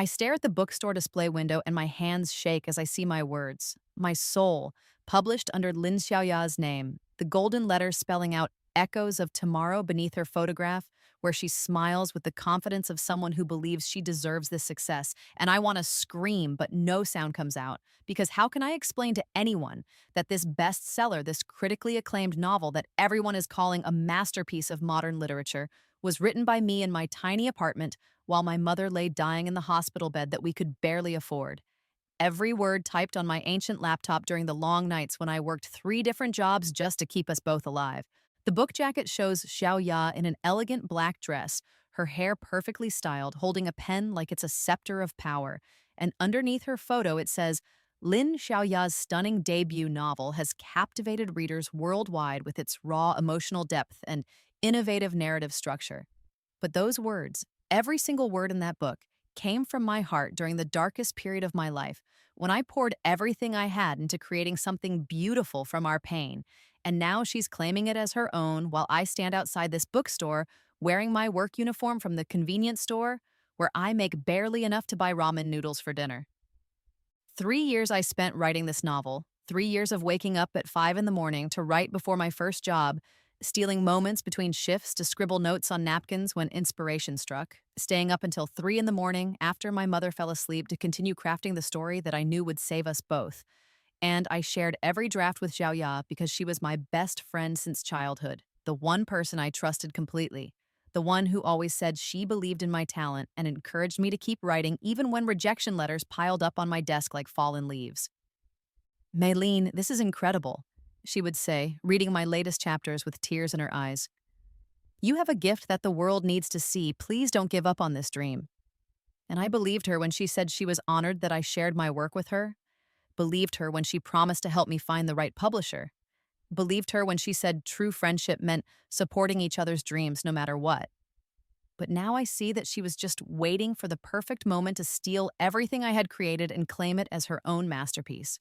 I stare at the bookstore display window and my hands shake as I see my words. My soul, published under Lin Xiaoya's name, the golden letters spelling out echoes of tomorrow beneath her photograph, where she smiles with the confidence of someone who believes she deserves this success. And I want to scream, but no sound comes out. Because how can I explain to anyone that this bestseller, this critically acclaimed novel that everyone is calling a masterpiece of modern literature, was written by me in my tiny apartment while my mother lay dying in the hospital bed that we could barely afford? Every word typed on my ancient laptop during the long nights when I worked 3 different jobs just to keep us both alive. The book jacket shows Xiao Ya in an elegant black dress, her hair perfectly styled, holding a pen like it's a scepter of power. And underneath her photo, it says, Lin Xiaoya's stunning debut novel has captivated readers worldwide with its raw emotional depth and innovative narrative structure. But those words, every single word in that book, came from my heart during the darkest period of my life, when I poured everything I had into creating something beautiful from our pain. And now she's claiming it as her own while I stand outside this bookstore wearing my work uniform from the convenience store where I make barely enough to buy ramen noodles for dinner. 3 years I spent writing this novel, 3 years of waking up at 5 in the morning to write before my first job, stealing moments between shifts to scribble notes on napkins when inspiration struck, staying up until 3 in the morning after my mother fell asleep to continue crafting the story that I knew would save us both. And I shared every draft with Xiao Ya because she was my best friend since childhood, the one person I trusted completely, the one who always said she believed in my talent and encouraged me to keep writing even when rejection letters piled up on my desk like fallen leaves. Maylene, this is incredible, she would say, reading my latest chapters with tears in her eyes. You have a gift that the world needs to see. Please don't give up on this dream. And I believed her when she said she was honored that I shared my work with her, believed her when she promised to help me find the right publisher, believed her when she said true friendship meant supporting each other's dreams no matter what. But now I see that she was just waiting for the perfect moment to steal everything I had created and claim it as her own masterpiece.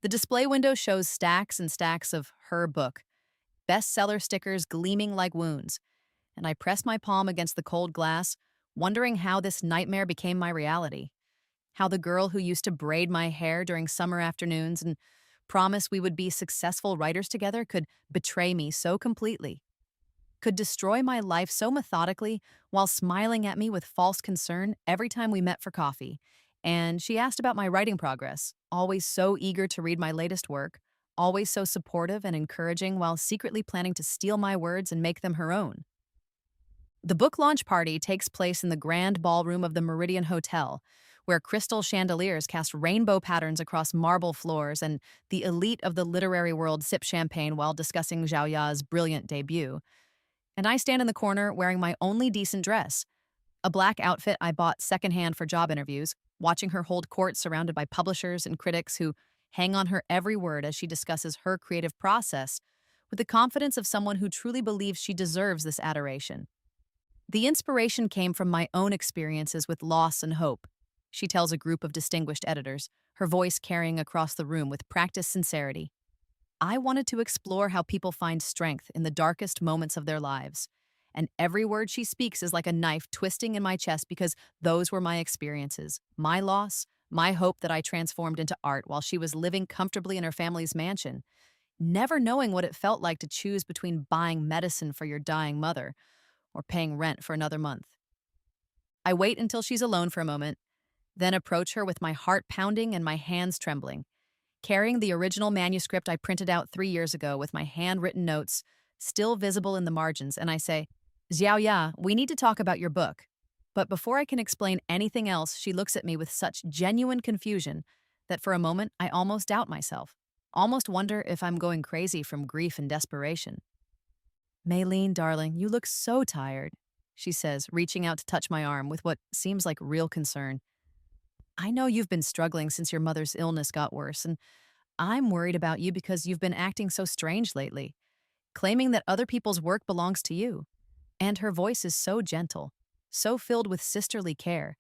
The display window shows stacks and stacks of her book, bestseller stickers gleaming like wounds, and I press my palm against the cold glass, wondering how this nightmare became my reality. How the girl who used to braid my hair during summer afternoons and promise we would be successful writers together could betray me so completely, could destroy my life so methodically while smiling at me with false concern every time we met for coffee. And she asked about my writing progress, always so eager to read my latest work, always so supportive and encouraging while secretly planning to steal my words and make them her own. The book launch party takes place in the grand ballroom of the Meridian Hotel, where crystal chandeliers cast rainbow patterns across marble floors and the elite of the literary world sip champagne while discussing Zhao Ya's brilliant debut. And I stand in the corner wearing my only decent dress, a black outfit I bought secondhand for job interviews, watching her hold court surrounded by publishers and critics who hang on her every word as she discusses her creative process with the confidence of someone who truly believes she deserves this adoration. The inspiration came from my own experiences with loss and hope, she tells a group of distinguished editors, her voice carrying across the room with practiced sincerity. I wanted to explore how people find strength in the darkest moments of their lives. And every word she speaks is like a knife twisting in my chest because those were my experiences, my loss, my hope that I transformed into art while she was living comfortably in her family's mansion, never knowing what it felt like to choose between buying medicine for your dying mother or paying rent for another month. I wait until she's alone for a moment, then approach her with my heart pounding and my hands trembling, carrying the original manuscript I printed out 3 years ago with my handwritten notes still visible in the margins, and I say, Xiao Ya, we need to talk about your book. But before I can explain anything else, she looks at me with such genuine confusion that for a moment I almost doubt myself, almost wonder if I'm going crazy from grief and desperation. Maylene, darling, you look so tired, she says, reaching out to touch my arm with what seems like real concern. I know you've been struggling since your mother's illness got worse, and I'm worried about you because you've been acting so strange lately, claiming that other people's work belongs to you. And her voice is so gentle, so filled with sisterly care,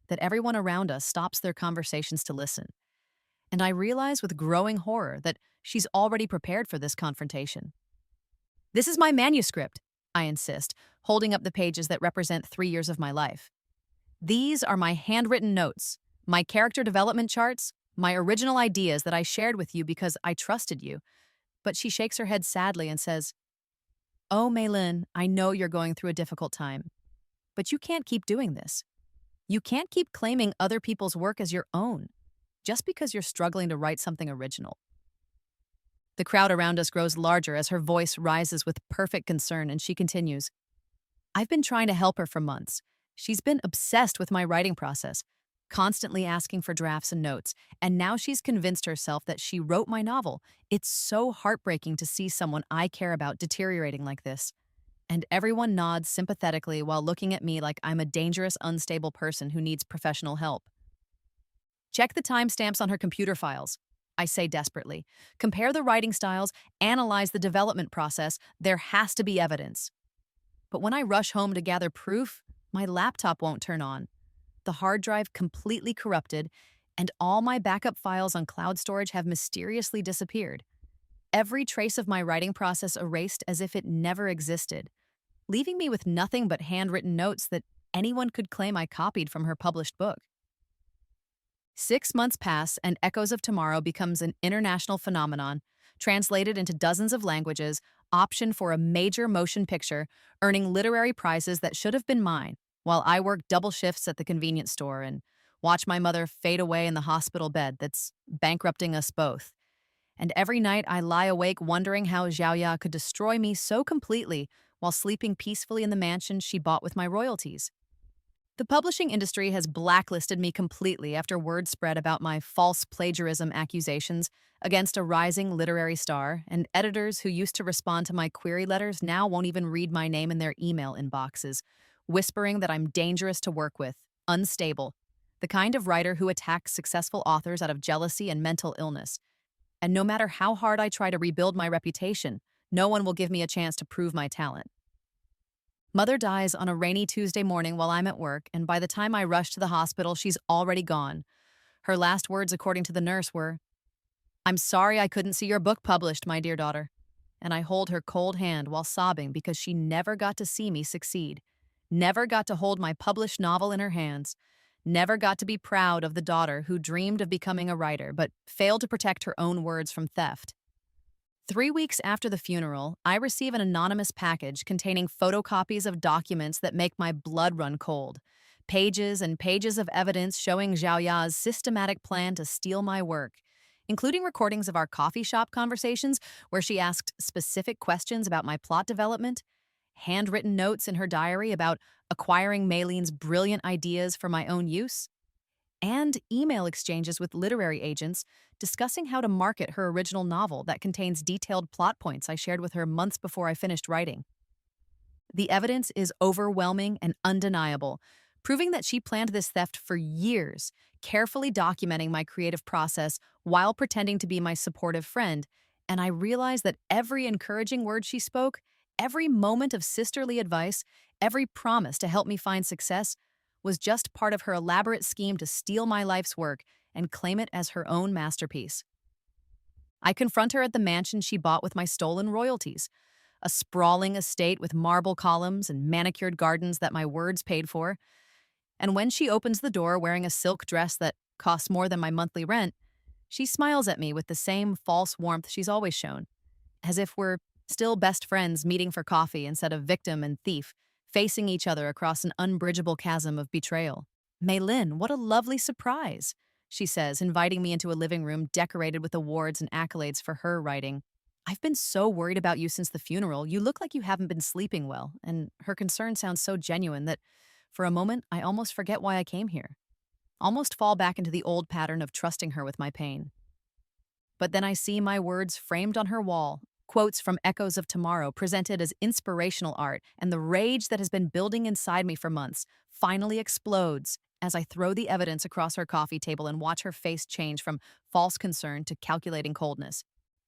that everyone around us stops their conversations to listen. And I realize with growing horror that she's already prepared for this confrontation. This is my manuscript, I insist, holding up the pages that represent 3 years of my life. These are my handwritten notes, my character development charts, my original ideas that I shared with you because I trusted you. But she shakes her head sadly and says, "Oh, Maylin, I know you're going through a difficult time, but you can't keep doing this. You can't keep claiming other people's work as your own, just because you're struggling to write something original." The crowd around us grows larger as her voice rises with perfect concern, and she continues, "I've been trying to help her for months. She's been obsessed with my writing process, constantly asking for drafts and notes, and now she's convinced herself that she wrote my novel. It's so heartbreaking to see someone I care about deteriorating like this." And everyone nods sympathetically while looking at me like I'm a dangerous, unstable person who needs professional help. "Check the timestamps on her computer files," I say desperately. "Compare the writing styles, analyze the development process. There has to be evidence." But when I rush home to gather proof, my laptop won't turn on. The hard drive completely corrupted, and all my backup files on cloud storage have mysteriously disappeared. Every trace of my writing process erased as if it never existed, leaving me with nothing but handwritten notes that anyone could claim I copied from her published book. 6 months pass, and Echoes of Tomorrow becomes an international phenomenon, translated into dozens of languages, optioned for a major motion picture, earning literary prizes that should have been mine, while I work double shifts at the convenience store and watch my mother fade away in the hospital bed that's bankrupting us both. And every night I lie awake wondering how Xiaoya could destroy me so completely while sleeping peacefully in the mansion she bought with my royalties. The publishing industry has blacklisted me completely after word spread about my false plagiarism accusations against a rising literary star, and editors who used to respond to my query letters now won't even read my name in their email inboxes, whispering that I'm dangerous to work with, unstable, the kind of writer who attacks successful authors out of jealousy and mental illness. And no matter how hard I try to rebuild my reputation, no one will give me a chance to prove my talent. Mother dies on a rainy Tuesday morning while I'm at work, and by the time I rush to the hospital, she's already gone. Her last words, according to the nurse, were, "I'm sorry I couldn't see your book published, my dear daughter." And I hold her cold hand while sobbing because she never got to see me succeed, never got to hold my published novel in her hands, never got to be proud of the daughter who dreamed of becoming a writer but failed to protect her own words from theft. 3 weeks after the funeral, I receive an anonymous package containing photocopies of documents that make my blood run cold. Pages and pages of evidence showing Zhao Ya's systematic plan to steal my work, including recordings of our coffee shop conversations where she asked specific questions about my plot development, handwritten notes in her diary about acquiring Maylene's brilliant ideas for my own use, and email exchanges with literary agents discussing how to market her original novel that contains detailed plot points I shared with her months before I finished writing. The evidence is overwhelming and undeniable, proving that she planned this theft for years, carefully documenting my creative process while pretending to be my supportive friend. And I realized that every encouraging word she spoke, every moment of sisterly advice, every promise to help me find success was just part of her elaborate scheme to steal my life's work and claim it as her own masterpiece. I confront her at the mansion she bought with my stolen royalties, a sprawling estate with marble columns and manicured gardens that my words paid for. And when she opens the door wearing a silk dress that costs more than my monthly rent, she smiles at me with the same false warmth she's always shown, as if we're still best friends meeting for coffee instead of victim and thief, facing each other across an unbridgeable chasm of betrayal. "Maylin, what a lovely surprise," she says, inviting me into a living room decorated with awards and accolades for her writing. "I've been so worried about you since the funeral. You look like you haven't been sleeping well," and her concern sounds so genuine that for a moment I almost forget why I came here, almost fall back into the old pattern of trusting her with my pain. But then I see my words framed on her wall, quotes from Echoes of Tomorrow presented as inspirational art, and the rage that has been building inside me for months finally explodes as I throw the evidence across her coffee table and watch her face change from false concern to calculating coldness.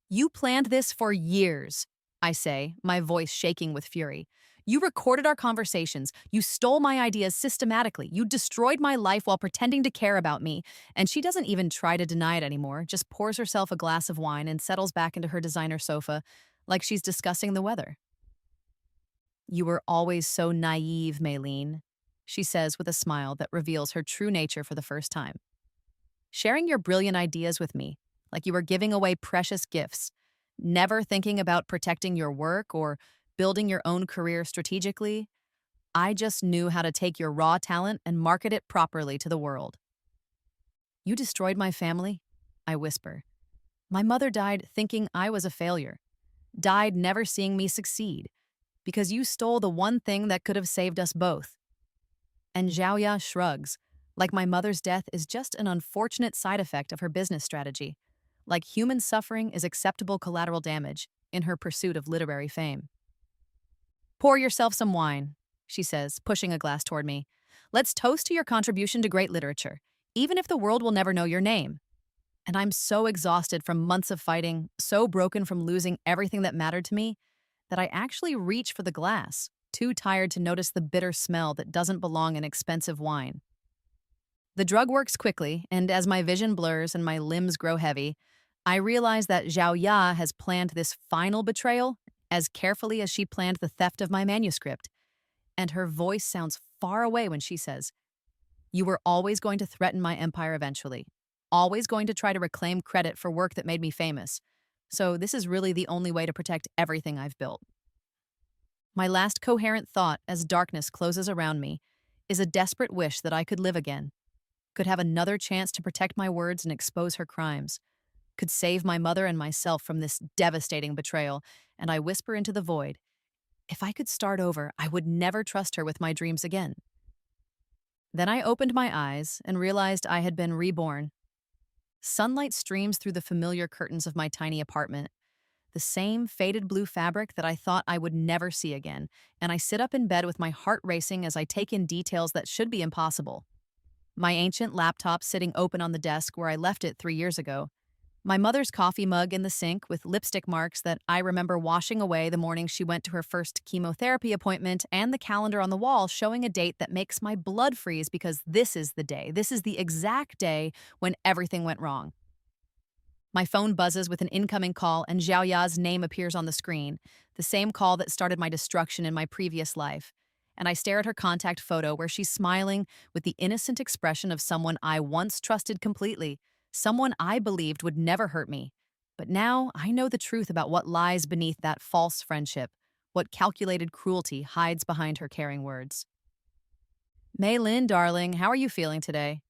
"You planned this for years," I say, my voice shaking with fury. "You recorded our conversations. You stole my ideas systematically. You destroyed my life while pretending to care about me." And she doesn't even try to deny it anymore, just pours herself a glass of wine and settles back into her designer sofa like she's discussing the weather. "You were always so naive, Maylene. she says with a smile that reveals her true nature for the first time. Sharing your brilliant ideas with me, like you were giving away precious gifts, never thinking about protecting your work or building your own career strategically. I just knew how to take your raw talent and market it properly to the world. You destroyed my family? I whisper. My mother died thinking I was a failure, died never seeing me succeed, because you stole the one thing that could have saved us both. And Xiaoya shrugs, like my mother's death is just an unfortunate side effect of her business strategy, like human suffering is acceptable collateral damage in her pursuit of literary fame. Pour yourself some wine, she says, pushing a glass toward me. Let's toast to your contribution to great literature, even if the world will never know your name. And I'm so exhausted from months of fighting, so broken from losing everything that mattered to me, that I actually reach for the glass, too tired to notice the bitter smell that doesn't belong in expensive wine. The drug works quickly, and as my vision blurs and my limbs grow heavy, I realize that Zhao Ya has planned this final betrayal as carefully as she planned the theft of my manuscript. And her voice sounds far away when she says, "You were always going to threaten my empire eventually, always going to try to reclaim credit for work that made me famous. So this is really the only way to protect everything I've built." My last coherent thought as darkness closes around me is a desperate wish that I could live again, could have another chance to protect my words and expose her crimes, could save my mother and myself from this devastating betrayal, and I whisper into the void, if I could start over, I would never trust her with my dreams again. Then I opened my eyes and realized I had been reborn. Sunlight streams through the familiar curtains of my tiny apartment, the same faded blue fabric that I thought I would never see again, and I sit up in bed with my heart racing as I take in details that should be impossible. My ancient laptop sitting open on the desk where I left it 3 years ago. My mother's coffee mug in the sink with lipstick marks that I remember washing away the morning she went to her first chemotherapy appointment, and the calendar on the wall showing a date that makes my blood freeze because this is the day, this is the exact day when everything went wrong. My phone buzzes with an incoming call and Zhao Ya's name appears on the screen, the same call that started my destruction in my previous life. And I stare at her contact photo where she's smiling with the innocent expression of someone I once trusted completely, someone I believed would never hurt me. But now I know the truth about what lies beneath that false friendship, what calculated cruelty hides behind her caring words. Mei Lin, darling, how are you feeling today?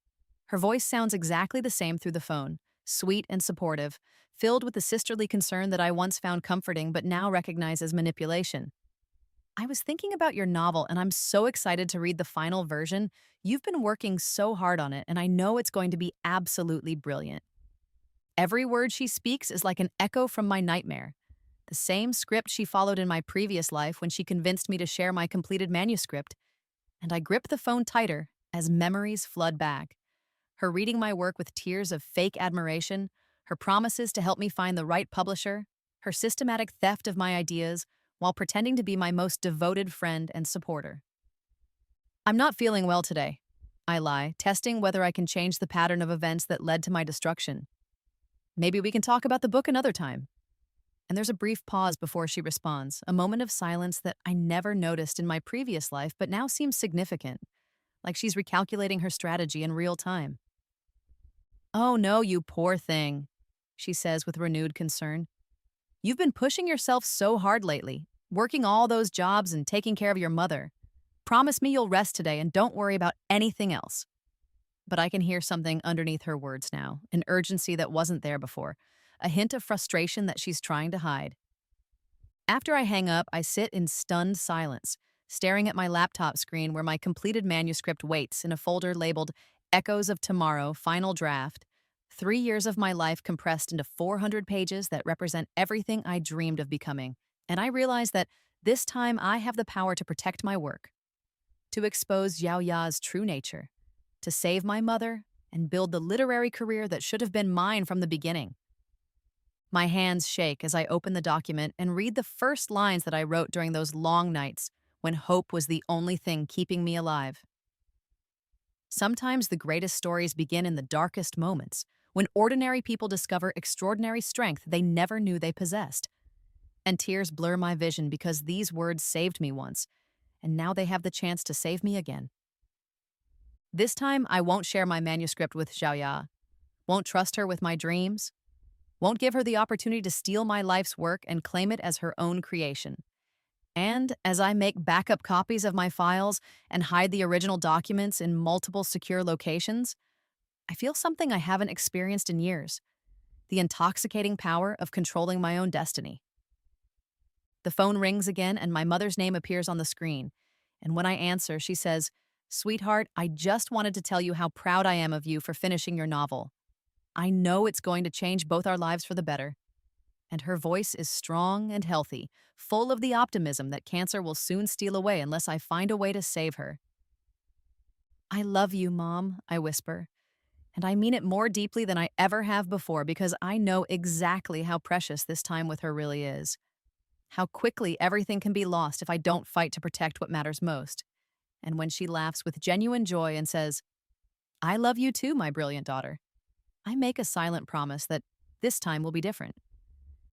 Her voice sounds exactly the same through the phone, sweet and supportive, filled with the sisterly concern that I once found comforting but now recognize as manipulation. I was thinking about your novel, and I'm so excited to read the final version. You've been working so hard on it, and I know it's going to be absolutely brilliant. Every word she speaks is like an echo from my nightmare, the same script she followed in my previous life when she convinced me to share my completed manuscript. And I grip the phone tighter as memories flood back. Her reading my work with tears of fake admiration, her promises to help me find the right publisher, her systematic theft of my ideas, while pretending to be my most devoted friend and supporter. I'm not feeling well today, I lie, testing whether I can change the pattern of events that led to my destruction. Maybe we can talk about the book another time. And there's a brief pause before she responds, a moment of silence that I never noticed in my previous life but now seems significant, like she's recalculating her strategy in real time. "Oh no, you poor thing," she says with renewed concern. "You've been pushing yourself so hard lately, working all those jobs and taking care of your mother. Promise me you'll rest today and don't worry about anything else." But I can hear something underneath her words now, an urgency that wasn't there before, a hint of frustration that she's trying to hide. After I hang up, I sit in stunned silence, staring at my laptop screen where my completed manuscript waits in a folder labeled Echoes of Tomorrow, Final Draft, 3 years of my life compressed into 400 pages that represent everything I dreamed of becoming. And I realize that this time I have the power to protect my work, to expose Xiao Ya's true nature, to save my mother, and build the literary career that should have been mine from the beginning. My hands shake as I open the document and read the first lines that I wrote during those long nights when hope was the only thing keeping me alive. Sometimes the greatest stories begin in the darkest moments, when ordinary people discover extraordinary strength they never knew they possessed. And tears blur my vision because these words saved me once, and now they have the chance to save me again. This time, I won't share my manuscript with Xiaoya, won't trust her with my dreams, won't give her the opportunity to steal my life's work and claim it as her own creation. And as I make backup copies of my files and hide the original documents in multiple secure locations, I feel something I haven't experienced in years: the intoxicating power of controlling my own destiny. The phone rings again, and my mother's name appears on the screen. And when I answer, she says, "Sweetheart, I just wanted to tell you how proud I am of you for finishing your novel. I know it's going to change both our lives for the better." And her voice is strong and healthy, full of the optimism that cancer will soon steal away unless I find a way to save her. "I love you, Mom," I whisper. And I mean it more deeply than I ever have before because I know exactly how precious this time with her really is. How quickly everything can be lost if I don't fight to protect what matters most. And when she laughs with genuine joy and says, "I love you too, my brilliant daughter," I make a silent promise that this time will be different.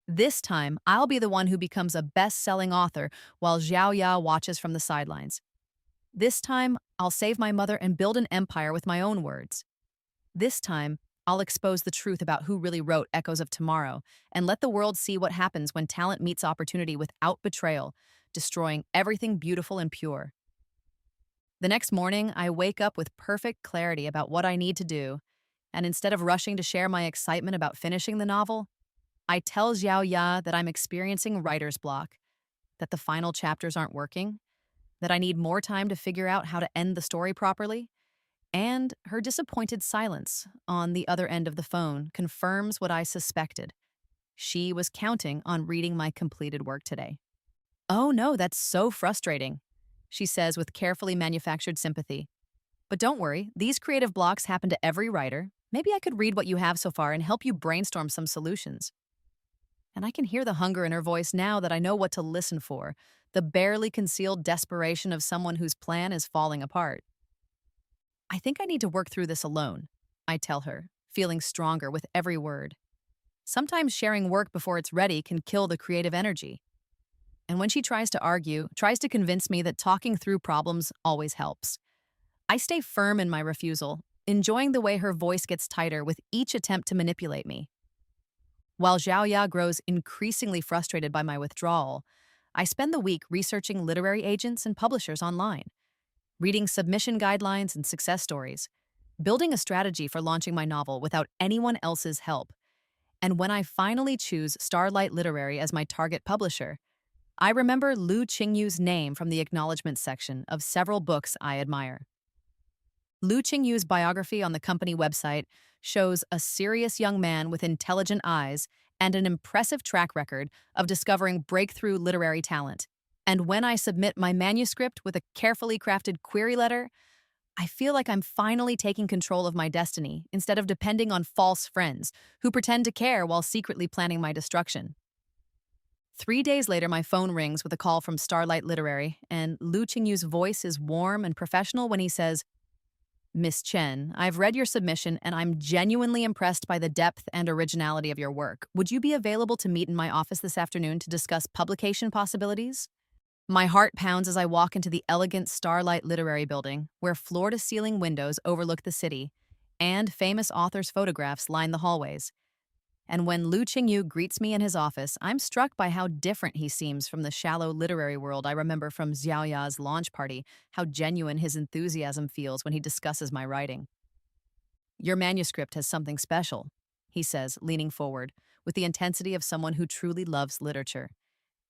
This time, I'll be the one who becomes a best-selling author while Xiao Ya watches from the sidelines. This time, I'll save my mother and build an empire with my own words. This time, I'll expose the truth about who really wrote Echoes of Tomorrow and let the world see what happens when talent meets opportunity without betrayal, destroying everything beautiful and pure. The next morning, I wake up with perfect clarity about what I need to do, and instead of rushing to share my excitement about finishing the novel, I tell Xiao Ya that I'm experiencing writer's block, that the final chapters aren't working, that I need more time to figure out how to end the story properly, and her disappointed silence on the other end of the phone confirms what I suspected. She was counting on reading my completed work today. "Oh no, that's so frustrating," she says with carefully manufactured sympathy. "But don't worry, these creative blocks happen to every writer. Maybe I could read what you have so far and help you brainstorm some solutions." And I can hear the hunger in her voice now that I know what to listen for, the barely concealed desperation of someone whose plan is falling apart. "I think I need to work through this alone," I tell her, feeling stronger with every word. Sometimes sharing work before it's ready can kill the creative energy. And when she tries to argue, tries to convince me that talking through problems always helps, I stay firm in my refusal, enjoying the way her voice gets tighter with each attempt to manipulate me. While Xiao Ya grows increasingly frustrated by my withdrawal, I spend the week researching literary agents and publishers online, reading submission guidelines and success stories, building a strategy for launching my novel without anyone else's help. And when I finally choose Starlight Literary as my target publisher, I remember Lu Qingyu's name from the acknowledgments section of several books I admire. Lu Qingyu's biography on the company website shows a serious young man with intelligent eyes and an impressive track record of discovering breakthrough literary talent. And when I submit my manuscript with a carefully crafted query letter, I feel like I'm finally taking control of my destiny instead of depending on false friends who pretend to care while secretly planning my destruction. 3 days later, my phone rings with a call from Starlight Literary, and Lu Qingyu's voice is warm and professional when he says, "Miss Chen, I've read your submission and I'm genuinely impressed by the depth and originality of your work. Would you be available to meet in my office this afternoon to discuss publication possibilities?" My heart pounds as I walk into the elegant Starlight Literary Building, where floor-to-ceiling windows overlook the city, and famous authors' photographs line the hallways. And when Lu Qingyu greets me in his office, I'm struck by how different he seems from the shallow literary world I remember from Xiao Ya's launch party, how genuine his enthusiasm feels when he discusses my writing. "Your manuscript has something special," he says, leaning forward, with the intensity of someone who truly loves literature.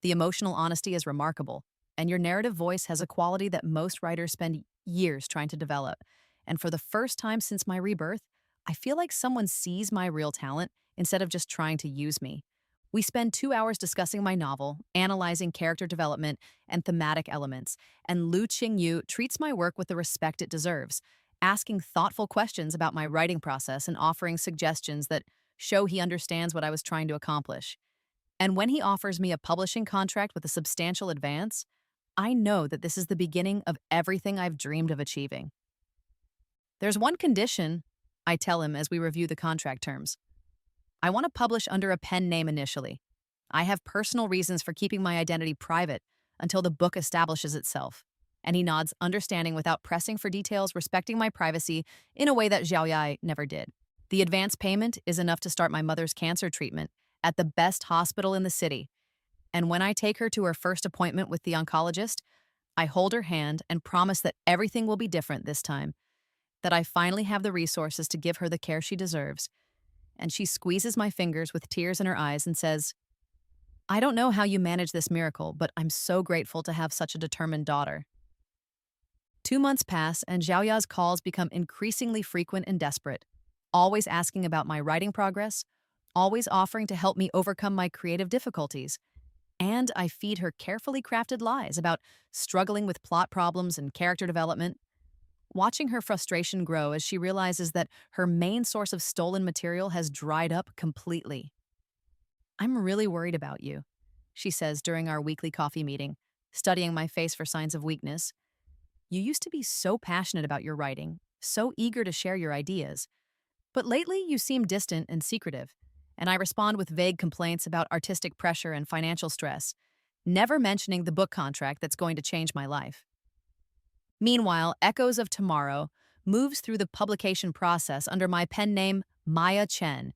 "The emotional honesty is remarkable, and your narrative voice has a quality that most writers spend years trying to develop. And for the first time since my rebirth, I feel like someone sees my real talent instead of just trying to use me." We spend 2 hours discussing my novel, analyzing character development and thematic elements, and Lu Qingyu treats my work with the respect it deserves, asking thoughtful questions about my writing process and offering suggestions that show he understands what I was trying to accomplish. And when he offers me a publishing contract with a substantial advance, I know that this is the beginning of everything I've dreamed of achieving. "There's one condition," I tell him as we review the contract terms. "I want to publish under a pen name initially. I have personal reasons for keeping my identity private until the book establishes itself. and he nods understanding without pressing for details, respecting my privacy in a way that Xiao Yai never did. The advance payment is enough to start my mother's cancer treatment at the best hospital in the city. And when I take her to her first appointment with the oncologist, I hold her hand and promise that everything will be different this time, that I finally have the resources to give her the care she deserves. And she squeezes my fingers with tears in her eyes and says, I don't know how you manage this miracle, but I'm so grateful to have such a determined daughter. 2 months pass, and Xiaoya's calls become increasingly frequent and desperate, always asking about my writing progress, always offering to help me overcome my creative difficulties. And I feed her carefully crafted lies about struggling with plot problems and character development, watching her frustration grow as she realizes that her main source of stolen material has dried up completely. I'm really worried about you, she says during our weekly coffee meeting, studying my face for signs of weakness. You used to be so passionate about your writing, so eager to share your ideas. But lately you seem distant and secretive, and I respond with vague complaints about artistic pressure and financial stress, never mentioning the book contract that's going to change my life. Meanwhile, Echoes of Tomorrow moves through the publication process under my pen name Maya Chen,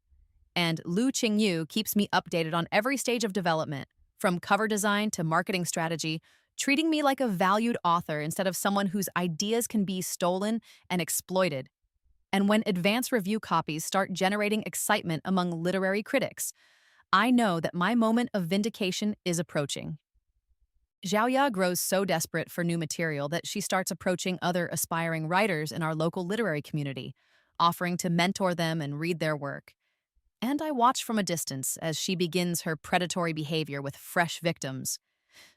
and Lu Qingyu keeps me updated on every stage of development, from cover design to marketing strategy, treating me like a valued author instead of someone whose ideas can be stolen and exploited. And when advance review copies start generating excitement among literary critics, I know that my moment of vindication is approaching. Xiaoya grows so desperate for new material that she starts approaching other aspiring writers in our local literary community, offering to mentor them and read their work. And I watch from a distance as she begins her predatory behavior with fresh victims.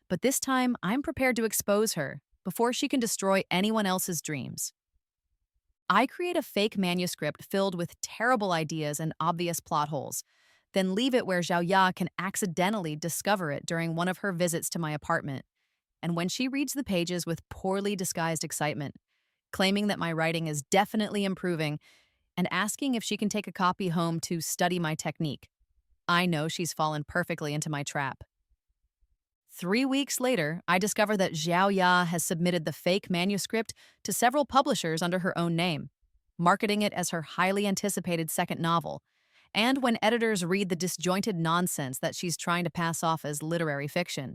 But this time, I'm prepared to expose her before she can destroy anyone else's dreams. I create a fake manuscript filled with terrible ideas and obvious plot holes, then leave it where Zhao Ya can accidentally discover it during one of her visits to my apartment. And when she reads the pages with poorly disguised excitement, claiming that my writing is definitely improving, and asking if she can take a copy home to study my technique, I know she's fallen perfectly into my trap. 3 weeks later, I discover that Xiao Ya has submitted the fake manuscript to several publishers under her own name, marketing it as her highly anticipated second novel. And when editors read the disjointed nonsense that she's trying to pass off as literary fiction,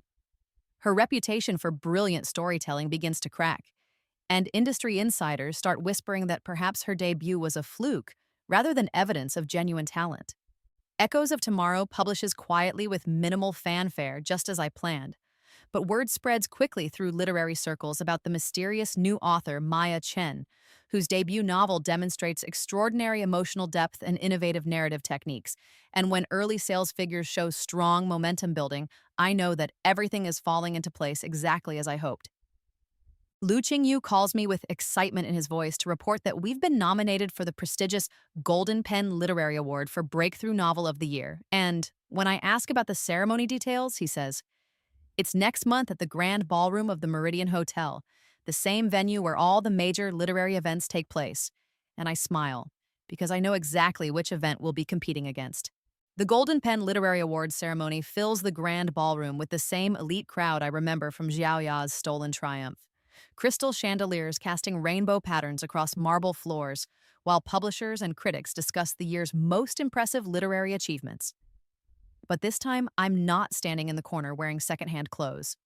her reputation for brilliant storytelling begins to crack, and industry insiders start whispering that perhaps her debut was a fluke rather than evidence of genuine talent. Echoes of Tomorrow publishes quietly with minimal fanfare, just as I planned. But word spreads quickly through literary circles about the mysterious new author Maya Chen, whose debut novel demonstrates extraordinary emotional depth and innovative narrative techniques. And when early sales figures show strong momentum building, I know that everything is falling into place exactly as I hoped. Lu Qingyu calls me with excitement in his voice to report that we've been nominated for the prestigious Golden Pen Literary Award for Breakthrough Novel of the Year. And when I ask about the ceremony details, he says, it's next month at the Grand Ballroom of the Meridian Hotel, the same venue where all the major literary events take place. And I smile, because I know exactly which event we'll be competing against. The Golden Pen Literary Awards ceremony fills the Grand Ballroom with the same elite crowd I remember from Xiao Ya's Stolen Triumph. Crystal chandeliers casting rainbow patterns across marble floors, while publishers and critics discuss the year's most impressive literary achievements. But this time, I'm not standing in the corner wearing secondhand clothes.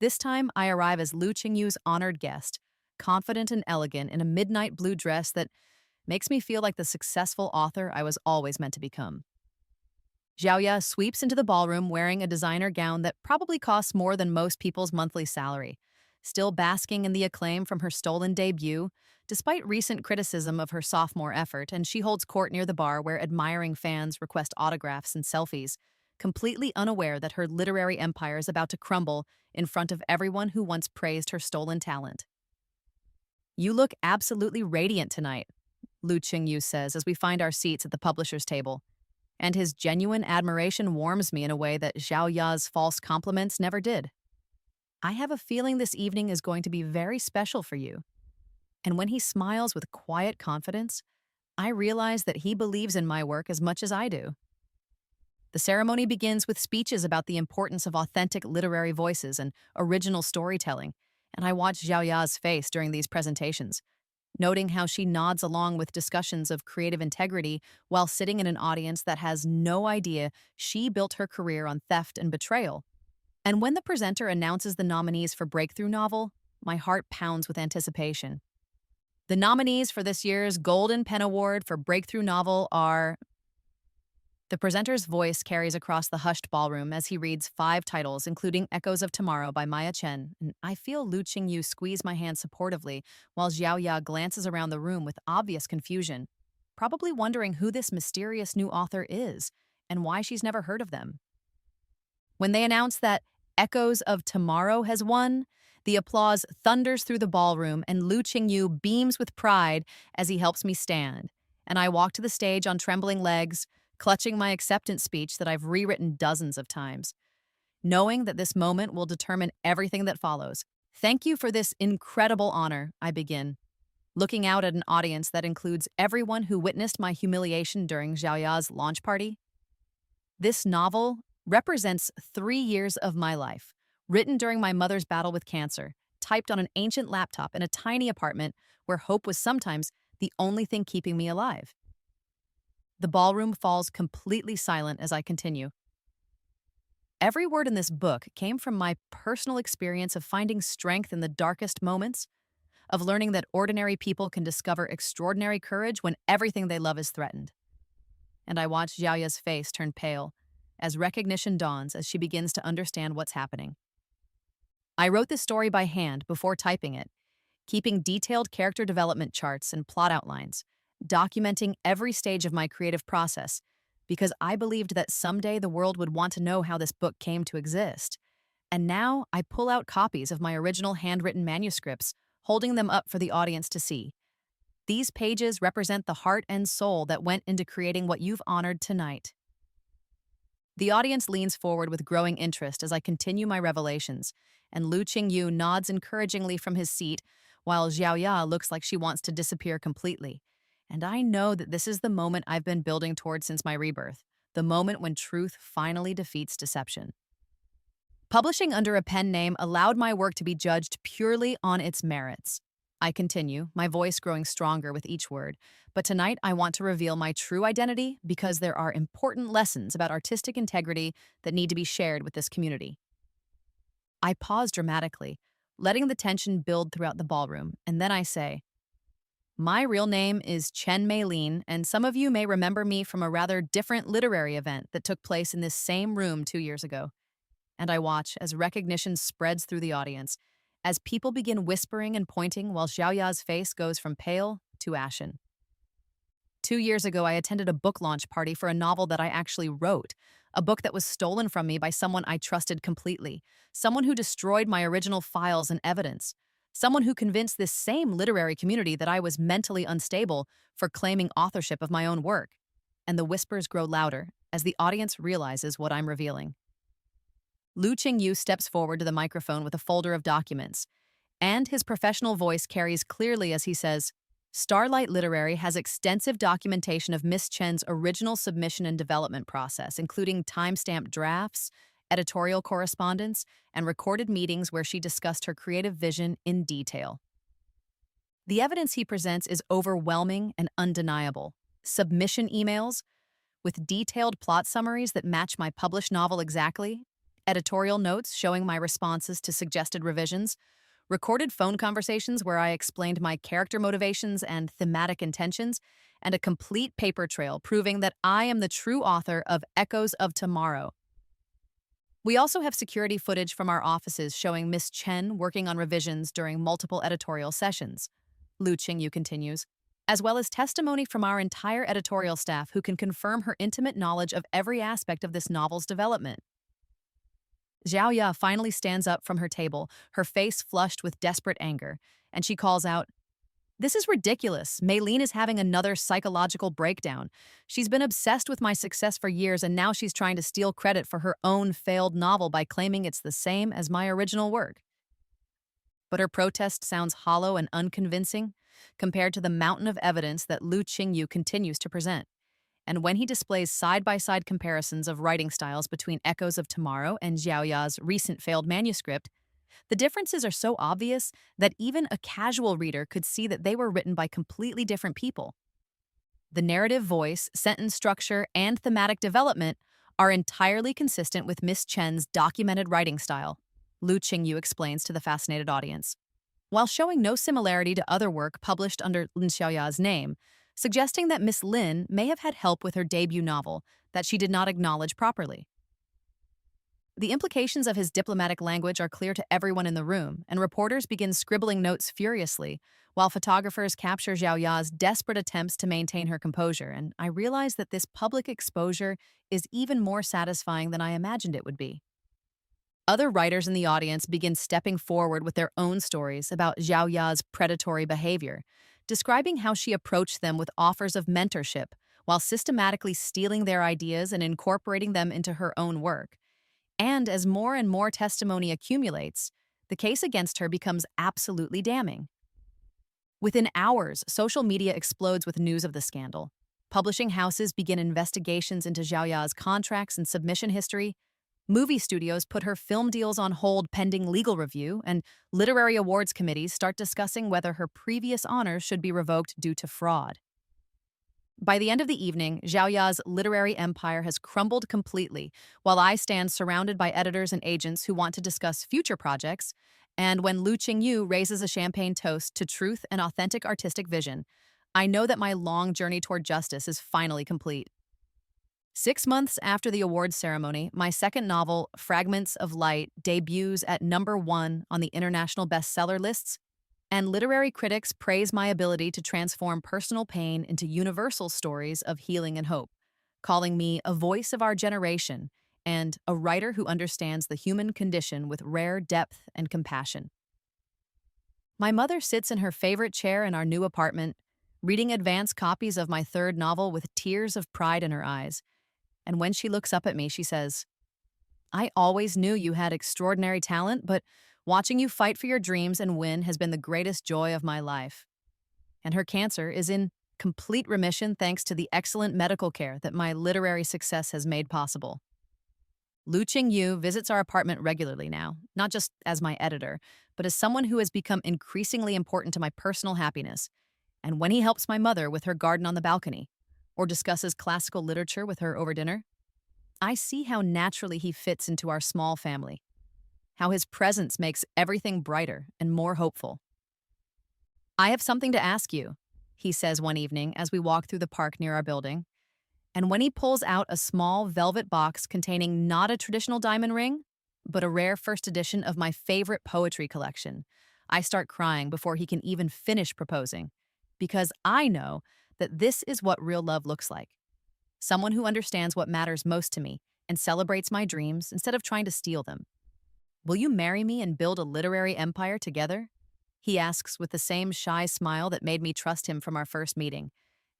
This time, I arrive as Lu Qingyu's honored guest, confident and elegant in a midnight blue dress that makes me feel like the successful author I was always meant to become. Xiaoya sweeps into the ballroom wearing a designer gown that probably costs more than most people's monthly salary, still basking in the acclaim from her stolen debut, despite recent criticism of her sophomore effort, and she holds court near the bar where admiring fans request autographs and selfies, completely unaware that her literary empire is about to crumble in front of everyone who once praised her stolen talent. You look absolutely radiant tonight, Lu Qingyu says as we find our seats at the publisher's table, and his genuine admiration warms me in a way that Xiao Ya's false compliments never did. I have a feeling this evening is going to be very special for you. And when he smiles with quiet confidence, I realize that he believes in my work as much as I do. The ceremony begins with speeches about the importance of authentic literary voices and original storytelling, And I watch Xiao Ya's face during these presentations, noting how she nods along with discussions of creative integrity while sitting in an audience that has no idea she built her career on theft and betrayal. And when the presenter announces the nominees for Breakthrough Novel, my heart pounds with anticipation. The nominees for this year's Golden Pen Award for Breakthrough Novel are. The presenter's voice carries across the hushed ballroom as he reads 5 titles, including Echoes of Tomorrow by Maya Chen, and I feel Lu Qingyu squeeze my hand supportively while Xiao Ya glances around the room with obvious confusion, probably wondering who this mysterious new author is and why she's never heard of them. When they announce that Echoes of Tomorrow has won, the applause thunders through the ballroom and Lu Qingyu beams with pride as he helps me stand, and I walk to the stage on trembling legs, clutching my acceptance speech that I've rewritten dozens of times, knowing that this moment will determine everything that follows. Thank you for this incredible honor, I begin, looking out at an audience that includes everyone who witnessed my humiliation during Xiao Ya's launch party. This novel represents 3 years of my life, written during my mother's battle with cancer, typed on an ancient laptop in a tiny apartment where hope was sometimes the only thing keeping me alive. The ballroom falls completely silent as I continue. Every word in this book came from my personal experience of finding strength in the darkest moments, of learning that ordinary people can discover extraordinary courage when everything they love is threatened. And I watch Xiaoya's face turn pale as recognition dawns as she begins to understand what's happening. I wrote this story by hand before typing it, keeping detailed character development charts and plot outlines, documenting every stage of my creative process, because I believed that someday the world would want to know how this book came to exist. And now I pull out copies of my original handwritten manuscripts, holding them up for the audience to see. These pages represent the heart and soul that went into creating what you've honored tonight. The audience leans forward with growing interest as I continue my revelations, and Lu Qingyu nods encouragingly from his seat, while Xiao Ya looks like she wants to disappear completely. And I know that this is the moment I've been building toward since my rebirth, the moment when truth finally defeats deception. Publishing under a pen name allowed my work to be judged purely on its merits. I continue, my voice growing stronger with each word, but tonight I want to reveal my true identity because there are important lessons about artistic integrity that need to be shared with this community. I pause dramatically, letting the tension build throughout the ballroom, and then I say, my real name is Chen Meilin, and some of you may remember me from a rather different literary event that took place in this same room 2 years ago. And I watch as recognition spreads through the audience, as people begin whispering and pointing while Xiao Ya's face goes from pale to ashen. 2 years ago, I attended a book launch party for a novel that I actually wrote, a book that was stolen from me by someone I trusted completely, someone who destroyed my original files and evidence, someone who convinced this same literary community that I was mentally unstable for claiming authorship of my own work. And the whispers grow louder as the audience realizes what I'm revealing. Lu Qingyu steps forward to the microphone with a folder of documents, and his professional voice carries clearly as he says, Starlight Literary has extensive documentation of Miss Chen's original submission and development process, including time-stamped drafts, editorial correspondence, and recorded meetings where she discussed her creative vision in detail. The evidence he presents is overwhelming and undeniable. Submission emails with detailed plot summaries that match my published novel exactly, editorial notes showing my responses to suggested revisions, recorded phone conversations where I explained my character motivations and thematic intentions, and a complete paper trail proving that I am the true author of Echoes of Tomorrow. We also have security footage from our offices showing Miss Chen working on revisions during multiple editorial sessions. Lu Qingyu continues, as well as testimony from our entire editorial staff who can confirm her intimate knowledge of every aspect of this novel's development. Xiao Ya finally stands up from her table, her face flushed with desperate anger, and she calls out, "This is ridiculous. Meilin is having another psychological breakdown. She's been obsessed with my success for years, and now she's trying to steal credit for her own failed novel by claiming it's the same as my original work." But her protest sounds hollow and unconvincing compared to the mountain of evidence that Lu Qingyu continues to present. And when he displays side-by-side comparisons of writing styles between Echoes of Tomorrow and Xiao Ya's recent failed manuscript, The differences are so obvious that even a casual reader could see that they were written by completely different people. The narrative voice, sentence structure, and thematic development are entirely consistent with Miss Chen's documented writing style, Lu Qingyu explains to the fascinated audience, while showing no similarity to other work published under Lin Xiaoya's name, suggesting that Miss Lin may have had help with her debut novel that she did not acknowledge properly. The implications of his diplomatic language are clear to everyone in the room, and reporters begin scribbling notes furiously, while photographers capture Zhao Ya's desperate attempts to maintain her composure, and I realize that this public exposure is even more satisfying than I imagined it would be. Other writers in the audience begin stepping forward with their own stories about Zhao Ya's predatory behavior, describing how she approached them with offers of mentorship while systematically stealing their ideas and incorporating them into her own work. And as more and more testimony accumulates, the case against her becomes absolutely damning. Within hours, social media explodes with news of the scandal. Publishing houses begin investigations into Zhao Ya's contracts and submission history. Movie studios put her film deals on hold pending legal review, and literary awards committees start discussing whether her previous honors should be revoked due to fraud. By the end of the evening, Zhao Ya's literary empire has crumbled completely, while I stand surrounded by editors and agents who want to discuss future projects, and when Lu Qingyu raises a champagne toast to truth and authentic artistic vision, I know that my long journey toward justice is finally complete. 6 months after the awards ceremony, my second novel, Fragments of Light, debuts at #1 on the international bestseller lists, and literary critics praise my ability to transform personal pain into universal stories of healing and hope, calling me a voice of our generation and a writer who understands the human condition with rare depth and compassion. My mother sits in her favorite chair in our new apartment, reading advance copies of my third novel with tears of pride in her eyes. And when she looks up at me, she says, "I always knew you had extraordinary talent, but watching you fight for your dreams and win has been the greatest joy of my life." And her cancer is in complete remission thanks to the excellent medical care that my literary success has made possible. Lu Qingyu visits our apartment regularly now, not just as my editor, but as someone who has become increasingly important to my personal happiness. And when he helps my mother with her garden on the balcony, or discusses classical literature with her over dinner, I see how naturally he fits into our small family, how his presence makes everything brighter and more hopeful. "I have something to ask you," he says one evening as we walk through the park near our building. And when he pulls out a small velvet box containing not a traditional diamond ring, but a rare first edition of my favorite poetry collection, I start crying before he can even finish proposing, because I know that this is what real love looks like. Someone who understands what matters most to me and celebrates my dreams instead of trying to steal them. "Will you marry me and build a literary empire together?" he asks with the same shy smile that made me trust him from our first meeting.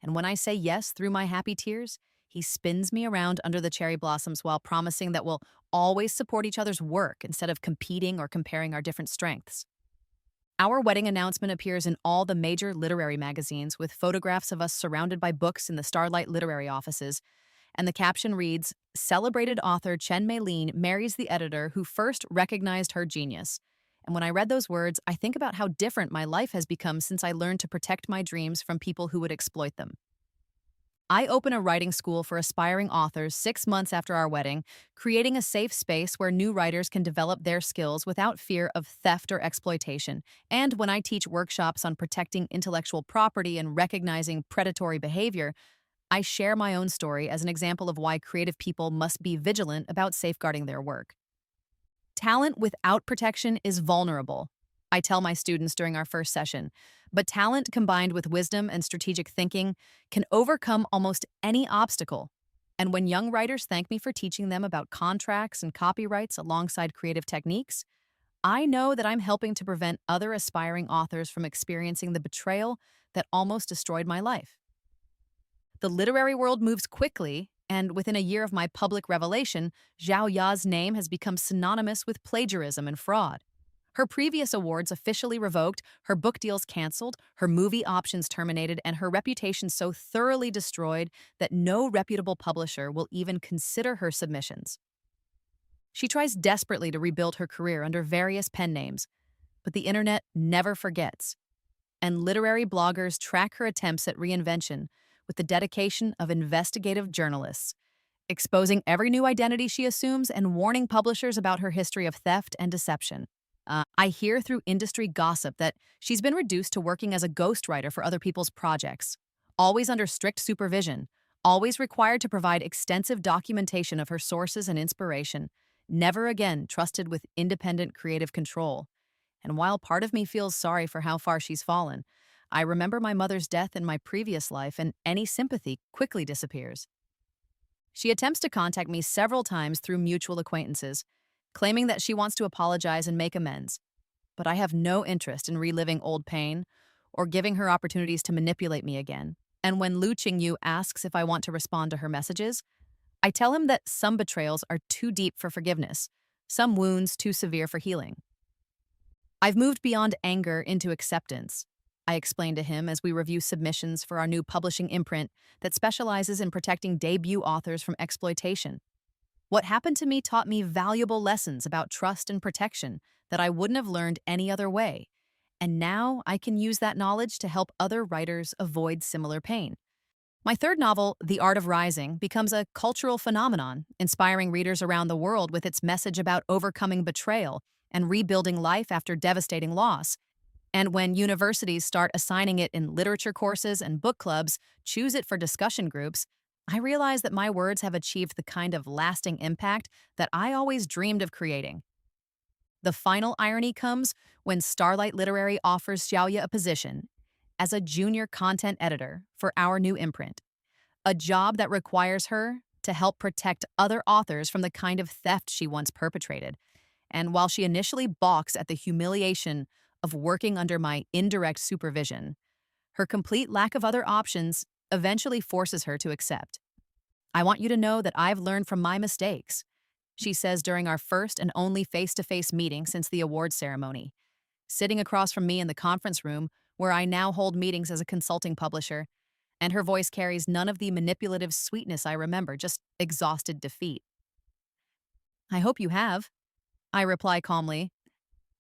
And when I say yes through my happy tears, he spins me around under the cherry blossoms while promising that we'll always support each other's work instead of competing or comparing our different strengths. Our wedding announcement appears in all the major literary magazines with photographs of us surrounded by books in the Starlight Literary offices, and the caption reads, "Celebrated author Chen Meilin marries the editor who first recognized her genius." And when I read those words, I think about how different my life has become since I learned to protect my dreams from people who would exploit them. I open a writing school for aspiring authors 6 months after our wedding, creating a safe space where new writers can develop their skills without fear of theft or exploitation. And when I teach workshops on protecting intellectual property and recognizing predatory behavior, I share my own story as an example of why creative people must be vigilant about safeguarding their work. Talent without protection is vulnerable, I tell my students during our first session, but talent combined with wisdom and strategic thinking can overcome almost any obstacle. And when young writers thank me for teaching them about contracts and copyrights alongside creative techniques, I know that I'm helping to prevent other aspiring authors from experiencing the betrayal that almost destroyed my life. The literary world moves quickly, and within a year of my public revelation, Zhao Ya's name has become synonymous with plagiarism and fraud. Her previous awards officially revoked, her book deals canceled, her movie options terminated, and her reputation so thoroughly destroyed that no reputable publisher will even consider her submissions. She tries desperately to rebuild her career under various pen names, but the internet never forgets, and literary bloggers track her attempts at reinvention with the dedication of investigative journalists, exposing every new identity she assumes and warning publishers about her history of theft and deception. I hear through industry gossip that she's been reduced to working as a ghostwriter for other people's projects, always under strict supervision, always required to provide extensive documentation of her sources and inspiration, never again trusted with independent creative control. And while part of me feels sorry for how far she's fallen, I remember my mother's death in my previous life, and any sympathy quickly disappears. She attempts to contact me several times through mutual acquaintances, claiming that she wants to apologize and make amends. But I have no interest in reliving old pain or giving her opportunities to manipulate me again. And when Lu Qingyu asks if I want to respond to her messages, I tell him that some betrayals are too deep for forgiveness, some wounds too severe for healing. I've moved beyond anger into acceptance, I explain to him as we review submissions for our new publishing imprint that specializes in protecting debut authors from exploitation. What happened to me taught me valuable lessons about trust and protection that I wouldn't have learned any other way, and now I can use that knowledge to help other writers avoid similar pain. My third novel, The Art of Rising, becomes a cultural phenomenon, inspiring readers around the world with its message about overcoming betrayal and rebuilding life after devastating loss. And when universities start assigning it in literature courses and book clubs, choose it for discussion groups, I realize that my words have achieved the kind of lasting impact that I always dreamed of creating. The final irony comes when Starlight Literary offers Xiaoya a position as a junior content editor for our new imprint, a job that requires her to help protect other authors from the kind of theft she once perpetrated. And while she initially balks at the humiliation of working under my indirect supervision, her complete lack of other options eventually forces her to accept. "I want you to know that I've learned from my mistakes," she says during our first and only face-to-face meeting since the awards ceremony. Sitting across from me in the conference room, where I now hold meetings as a consulting publisher, and her voice carries none of the manipulative sweetness I remember, just exhausted defeat. "I hope you have," I reply calmly,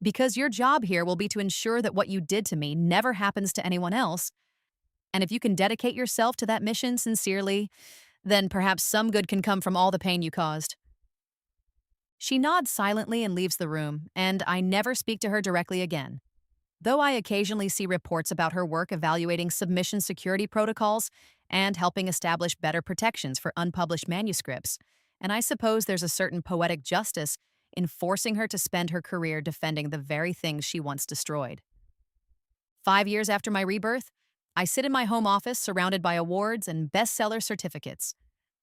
"because your job here will be to ensure that what you did to me never happens to anyone else. And if you can dedicate yourself to that mission sincerely, then perhaps some good can come from all the pain you caused." She nods silently and leaves the room, and I never speak to her directly again. Though I occasionally see reports about her work evaluating submission security protocols and helping establish better protections for unpublished manuscripts, and I suppose there's a certain poetic justice in forcing her to spend her career defending the very things she once destroyed. 5 years after my rebirth, I sit in my home office surrounded by awards and bestseller certificates,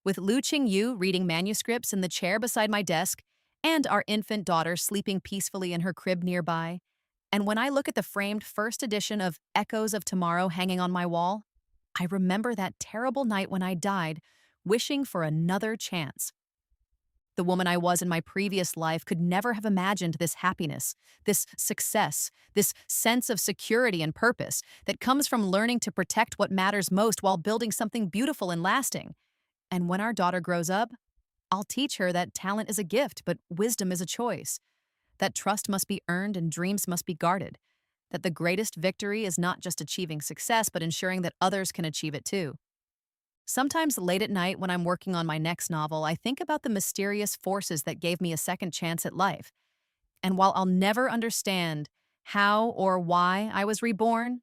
with Lu Qingyu reading manuscripts in the chair beside my desk and our infant daughter sleeping peacefully in her crib nearby. And when I look at the framed first edition of Echoes of Tomorrow hanging on my wall, I remember that terrible night when I died, wishing for another chance. The woman I was in my previous life could never have imagined this happiness, this success, this sense of security and purpose that comes from learning to protect what matters most while building something beautiful and lasting. And when our daughter grows up, I'll teach her that talent is a gift, but wisdom is a choice, that trust must be earned and dreams must be guarded, that the greatest victory is not just achieving success, but ensuring that others can achieve it too. Sometimes late at night when I'm working on my next novel, I think about the mysterious forces that gave me a second chance at life. And while I'll never understand how or why I was reborn,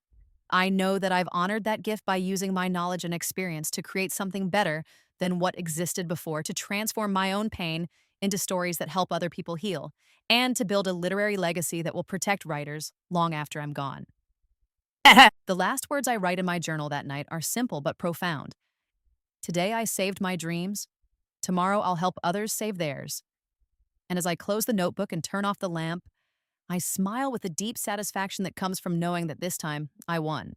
I know that I've honored that gift by using my knowledge and experience to create something better than what existed before, to transform my own pain into stories that help other people heal, and to build a literary legacy that will protect writers long after I'm gone. The last words I write in my journal that night are simple but profound. Today I saved my dreams. Tomorrow I'll help others save theirs. And as I close the notebook and turn off the lamp, I smile with the deep satisfaction that comes from knowing that this time I won.